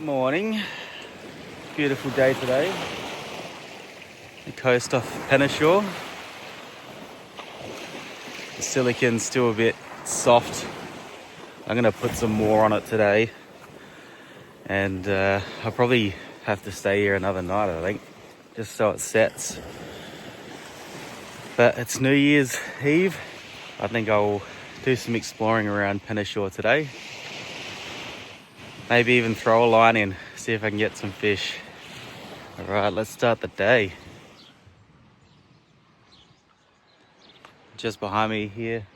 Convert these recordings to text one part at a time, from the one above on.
Morning. Beautiful day today. The coast off Penneshaw. The silicone's still a bit soft. I'm going to put some more on it today. And I'll probably have to stay here another night, I think. Just so it sets. But it's New Year's Eve. I think I'll do some exploring around Penneshaw today. Maybe even throw a line in, see if I can get some fish. Alright, let's start the day. Just behind me here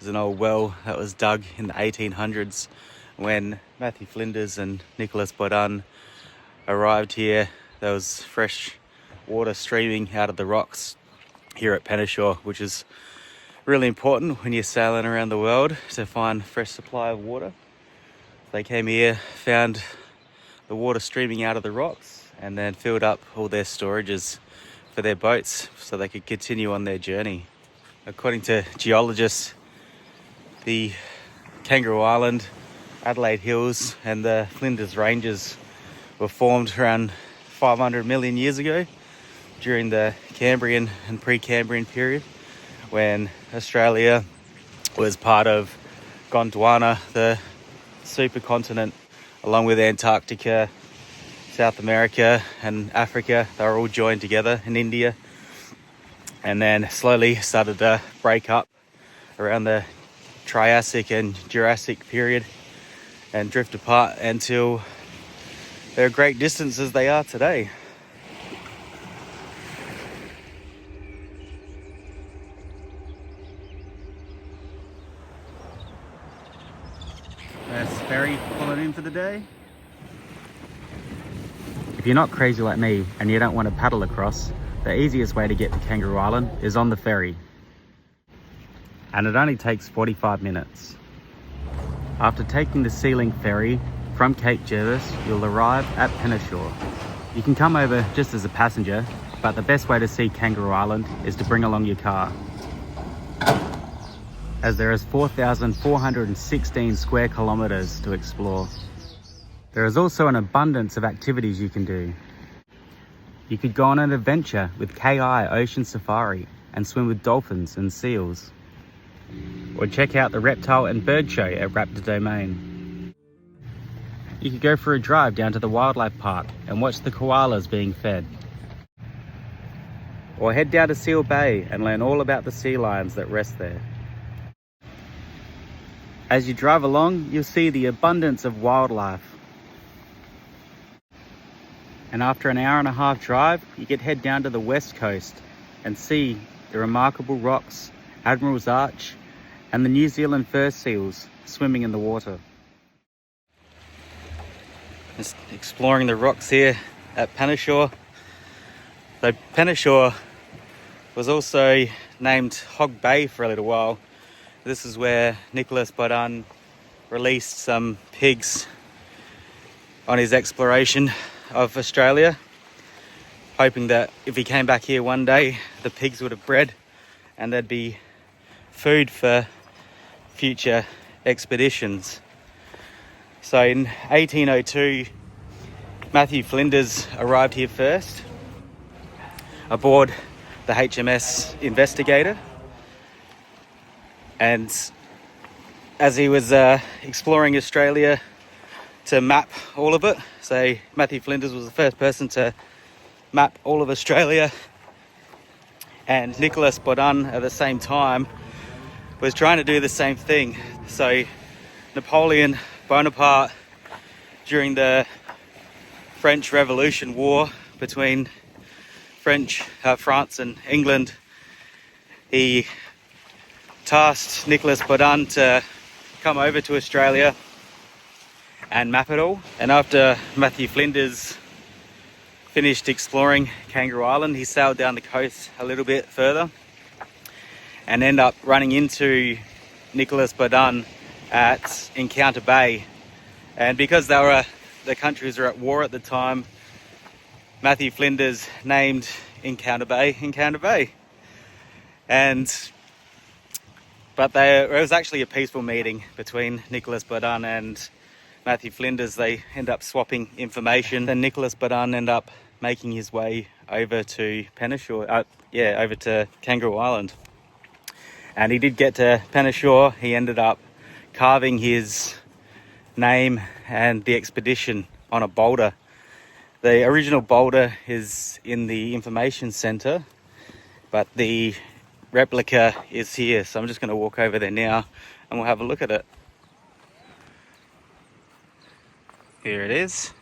is an old well that was dug in the 1800s when Matthew Flinders and Nicholas Baudin arrived here. There was fresh water streaming out of the rocks here at Penneshaw, which is really important when you're sailing around the world to find fresh supply of water. They came here, found the water streaming out of the rocks, and then filled up all their storages for their boats so they could continue on their journey. According to geologists, the Kangaroo Island, Adelaide Hills, and the Flinders Ranges were formed around 500 million years ago during the Cambrian and Precambrian period, when Australia was part of Gondwana, the supercontinent, along with Antarctica, South America and Africa. They were all joined together in India, and then slowly started to break up around the Triassic and Jurassic period and drift apart until they're great distances they are today. There's ferry pulling in for the day. If you're not crazy like me and you don't want to paddle across, the easiest way to get to Kangaroo Island is on the ferry. And it only takes 45 minutes. After taking the Sea Link ferry from Cape Jervis, you'll arrive at Penneshaw. You can come over just as a passenger, but the best way to see Kangaroo Island is to bring along your car, as there is 4,416 square kilometres to explore. There is also an abundance of activities you can do. You could go on an adventure with KI Ocean Safari and swim with dolphins and seals. Or check out the reptile and bird show at Raptor Domain. You could go for a drive down to the wildlife park and watch the koalas being fed. Or head down to Seal Bay and learn all about the sea lions that rest there. As you drive along, you'll see the abundance of wildlife. And after an hour and a half drive, you could head down to the west coast and see the remarkable rocks, Admiral's Arch, and the New Zealand fur seals swimming in the water. Just exploring the rocks here at Penneshaw. So Penneshaw was also named Hog Bay for a little while. This is where Nicholas Baudin released some pigs on his exploration of Australia, hoping that if he came back here one day, the pigs would have bred and there'd be food for future expeditions. So in 1802, Matthew Flinders arrived here first aboard the HMS Investigator. And as he was exploring Australia to map all of it, so Matthew Flinders was the first person to map all of Australia, and Nicholas Baudin at the same time was trying to do the same thing. So Napoleon Bonaparte, during the French Revolution War between France and England, he tasked Nicholas Baudin to come over to Australia and map it all. And after Matthew Flinders finished exploring Kangaroo Island, he sailed down the coast a little bit further and ended up running into Nicholas Baudin at Encounter Bay. And because the countries were at war at the time, Matthew Flinders named Encounter Bay. But it was actually a peaceful meeting between Nicholas Baudin and Matthew Flinders, they end up swapping information. Then Nicholas Baudin end up making his way over to Penneshaw, over to Kangaroo Island. And he did get to Penneshaw. He ended up carving his name and the expedition on a boulder. The original boulder is in the information center, but the replica is here. So I'm just going to walk over there now and we'll have a look at it. Here it is.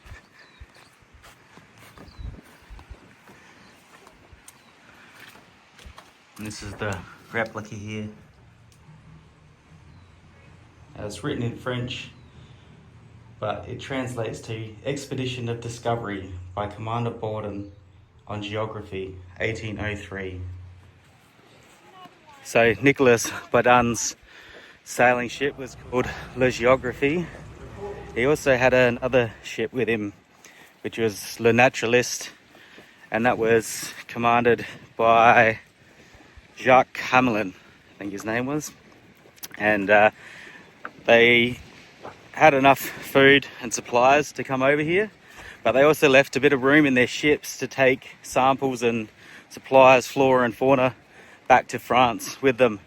And this is the replica here. It's written in French, but it translates to Expedition of Discovery by Commander Baudin on Geography, 1803. So Nicholas Baudin's sailing ship was called Le Géographie. He also had another ship with him, which was Le Naturalist, and that was commanded by Jacques Hamelin, I think his name was. And they had enough food and supplies to come over here, but they also left a bit of room in their ships to take samples and supplies, flora and fauna, back to France with them.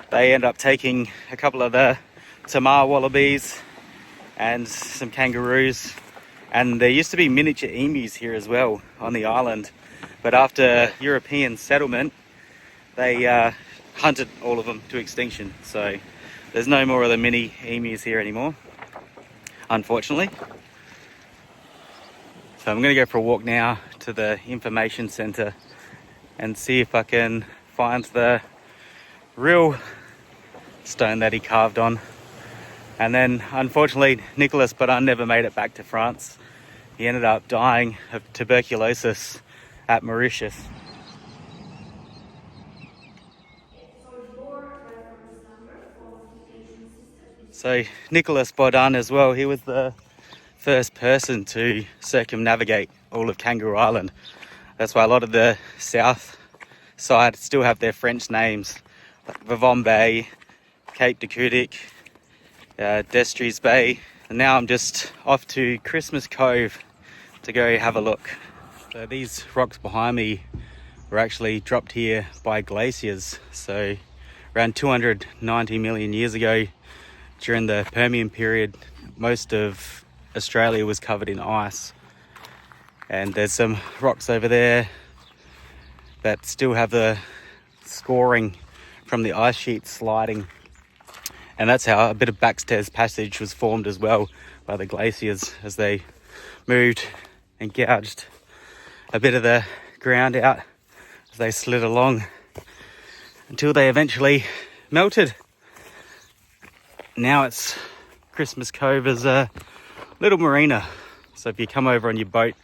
They end up taking a couple of the tamar wallabies and some kangaroos, and there used to be miniature emus here as well on the island, but after European settlement they hunted all of them to extinction, so there's no more of the mini emus here anymore, unfortunately. So I'm going to go for a walk now to the information centre and see if I can find the real stone that he carved on. And then unfortunately Nicholas Baudin never made it back to France. He ended up dying of tuberculosis at Mauritius. So Nicholas Baudin as well, he was the first person to circumnavigate all of Kangaroo Island. That's why a lot of the south side still have their French names, like Vivon Bay, Cape de Cudic, Destries Bay. And now I'm just off to Christmas Cove to go have a look. So these rocks behind me were actually dropped here by glaciers. So around 290 million years ago, during the Permian period, most of Australia was covered in ice. And there's some rocks over there that still have the scoring from the ice sheet sliding. And that's how a bit of Backstairs Passage was formed as well by the glaciers as they moved and gouged a bit of the ground out as they slid along until they eventually melted. Now it's Christmas Cove as a little marina. So if you come over on your boat,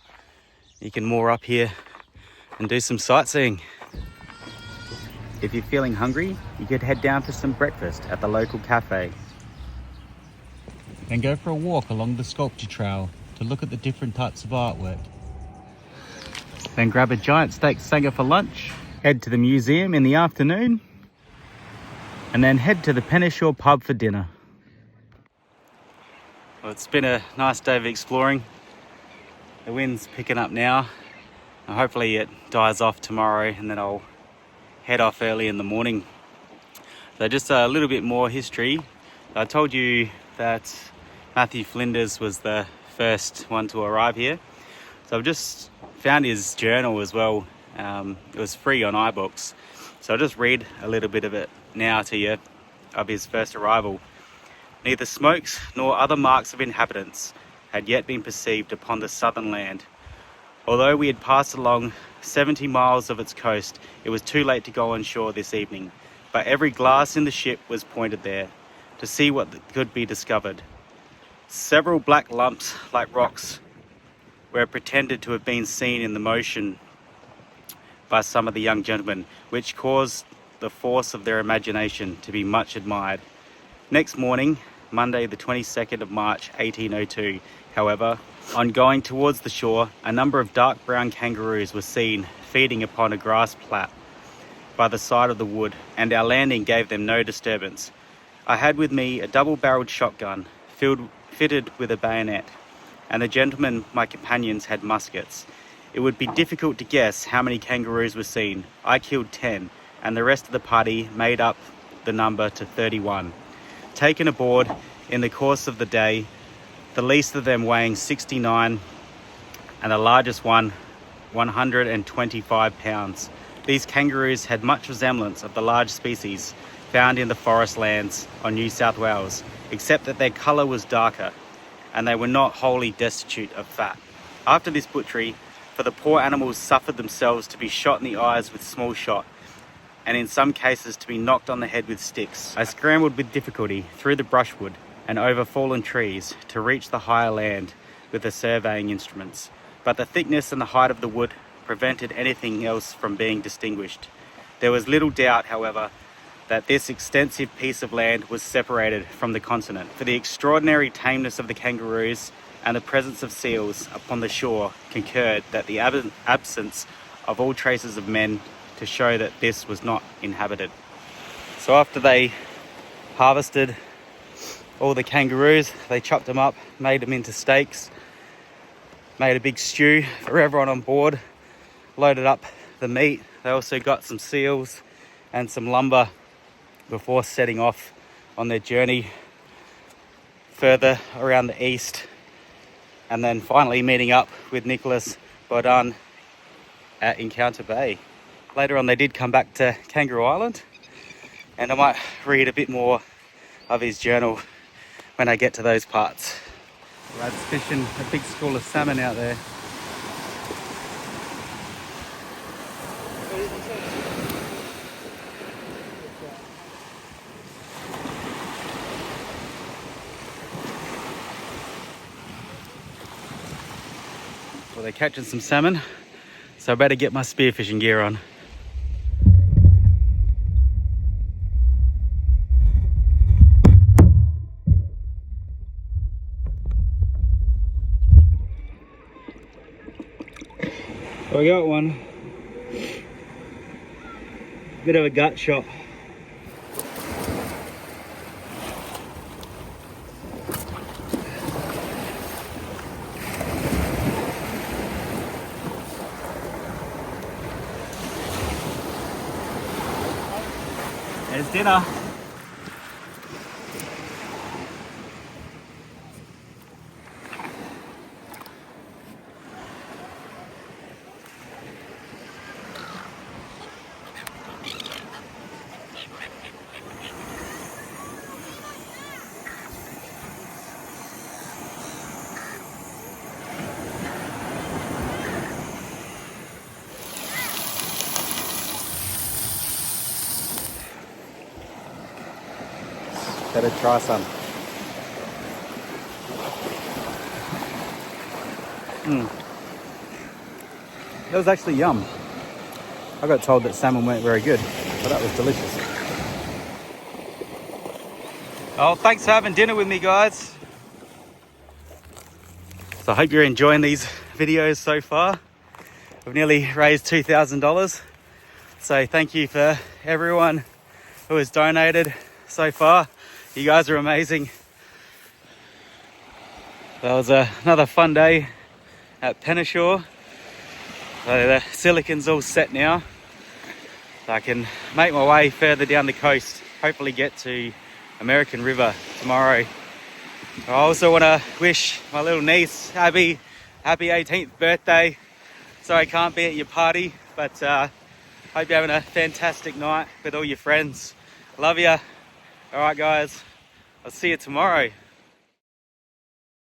you can moor up here and do some sightseeing. If you're feeling hungry, you could head down for some breakfast at the local cafe. Then go for a walk along the sculpture trail to look at the different types of artwork. Then grab a giant steak sanger for lunch, head to the museum in the afternoon, and then head to the Penneshaw pub for dinner. Well, it's been a nice day of exploring. The wind's picking up now. And hopefully it dies off tomorrow and then I'll head off early in the morning. So just a little bit more history. I told you that Matthew Flinders was the first one to arrive here. So I've just found his journal as well. It was free on iBooks. So I'll just read a little bit of it now to you of his first arrival. Neither smokes nor other marks of inhabitants had yet been perceived upon the southern land. Although we had passed along 70 miles of its coast, it was too late to go on shore this evening, but every glass in the ship was pointed there, to see what could be discovered. Several black lumps, like rocks, were pretended to have been seen in the motion by some of the young gentlemen, which caused the force of their imagination to be much admired. Next morning, Monday the 22nd of March 1802, however, on going towards the shore, a number of dark brown kangaroos were seen feeding upon a grass plat by the side of the wood, and our landing gave them no disturbance. I had with me a double-barreled shotgun filled fitted with a bayonet, and the gentlemen, my companions, had muskets. It would be difficult to guess how many kangaroos were seen. I killed 10, and the rest of the party made up the number to 31. Taken aboard in the course of the day, the least of them weighing 69 and the largest one 125 pounds. These kangaroos had much resemblance of the large species found in the forest lands on New South Wales, except that their colour was darker and they were not wholly destitute of fat. After this butchery, for the poor animals suffered themselves to be shot in the eyes with small shot, and in some cases to be knocked on the head with sticks. I scrambled with difficulty through the brushwood and over fallen trees to reach the higher land with the surveying instruments, but the thickness and the height of the wood prevented anything else from being distinguished. There was little doubt, however, that this extensive piece of land was separated from the continent, for the extraordinary tameness of the kangaroos and the presence of seals upon the shore concurred that the absence of all traces of men to show that this was not inhabited. So after they harvested all the kangaroos, they chopped them up, made them into steaks, made a big stew for everyone on board, loaded up the meat. They also got some seals and some lumber before setting off on their journey further around the east, and then finally meeting up with Nicholas Baudin at Encounter Bay. Later on they did come back to Kangaroo Island, and I might read a bit more of his journal when I get to those parts. Lad's fishing a big school of salmon out there. Well, they're catching some salmon, so I better get my spearfishing gear on. I got one. Bit of a gut shot. There's dinner. Better try some. That was actually yum. I got told that salmon weren't very good, but that was delicious. Oh, thanks for having dinner with me, guys. So I hope you're enjoying these videos so far. We've nearly raised $2,000. So thank you for everyone who has donated so far. You guys are amazing. That was another fun day at Penneshaw. So the silicone's all set now. So I can make my way further down the coast. Hopefully get to American River tomorrow. I also want to wish my little niece happy 18th birthday. Sorry I can't be at your party, but hope you're having a fantastic night with all your friends. Love ya. All right, guys, I'll see you tomorrow.